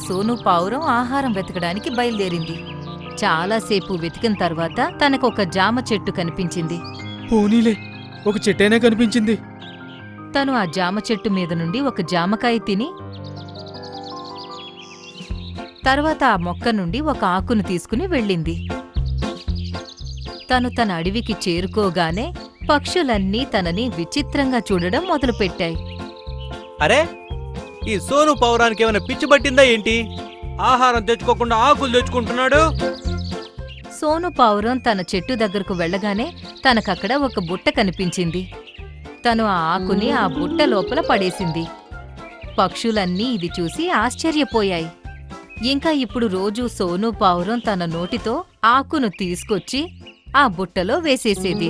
సోను పావురం ఆహారం వెతకడానికి బయలుదేరింది. చాలాసేపు వెతికిన తర్వాత తనకొక జామ చెట్టు కనిపించింది. పోనీలే, ఒక చెట్టైనా కనిపించింది. తను ఆ జామ చెట్టు మీద నుండి ఒక జామకాయ తిని తర్వాత ఆ మొక్క నుండి ఒక ఆకును తీసుకుని వెళ్ళింది. తను తన అడవికి చేరుకోగానే పక్షులన్నీ తనని విచిత్రంగా చూడడం మొదలుపెట్టాయి. అరే, ఈ సోను పావురానికి ఏమైనా పిచ్చి పట్టిందా ఏంటి? ఆహారం తెచ్చుకోకుండా ఆకులు తెచ్చుకుంటున్నాడు. సోను పావురం తన చెట్టు దగ్గరకు వెళ్ళగానే తనకక్కడ ఒక బుట్ట కనిపించింది. తను ఆ ఆకుని ఆ బుట్ట లోపల పడేసింది. పక్షులన్నీ ఇది చూసి ఆశ్చర్యపోయాయి. ఇంకా ఇప్పుడు రోజూ సోను పావురం తన నోటితో ఆకును తీసుకొచ్చి ఆ బుట్టలో వేసేసేది.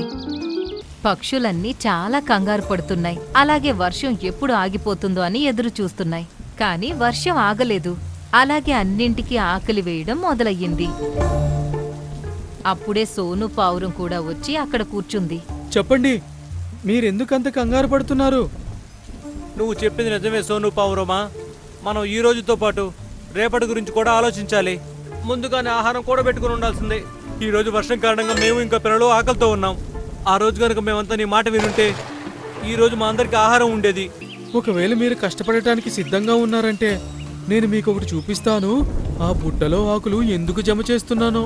పక్షులన్నీ చాలా కంగారు పడుతున్నాయి. అలాగే వర్షం ఎప్పుడు ఆగిపోతుందో అని ఎదురు చూస్తున్నాయి. కాని వర్షం ఆగలేదు. అలాగే అన్నింటికీ ఆకలి వేయడం మొదలయ్యింది. అప్పుడే సోను పావురం కూడా వచ్చి అక్కడ కూర్చుంది. చెప్పండి, మీరెందుకంత కంగారు పడుతున్నారు? నువ్వు చెప్పింది నిజమే సోను పావురమా. మనం ఈ రోజుతో పాటు రేపటి గురించి కూడా ఆలోచించాలి. ముందుగానే ఆహారం కూడా పెట్టుకుని ఉండాల్సిందే. ఈ రోజు వర్షం కారణంగా మేము ఇంకా పిల్లలు ఆకలితో ఉన్నాం. ఆ రోజు కనుక మేమంతా నీ మాట వినుంటే ఈ రోజు మా అందరికి ఆహారం ఉండేది. ఒకవేళ మీరు కష్టపడటానికి సిద్ధంగా ఉన్నారంటే నేను మీకు ఒకటి చూపిస్తాను. ఆ బుట్టలో ఆకులు ఎందుకు జమ చేస్తున్నానో.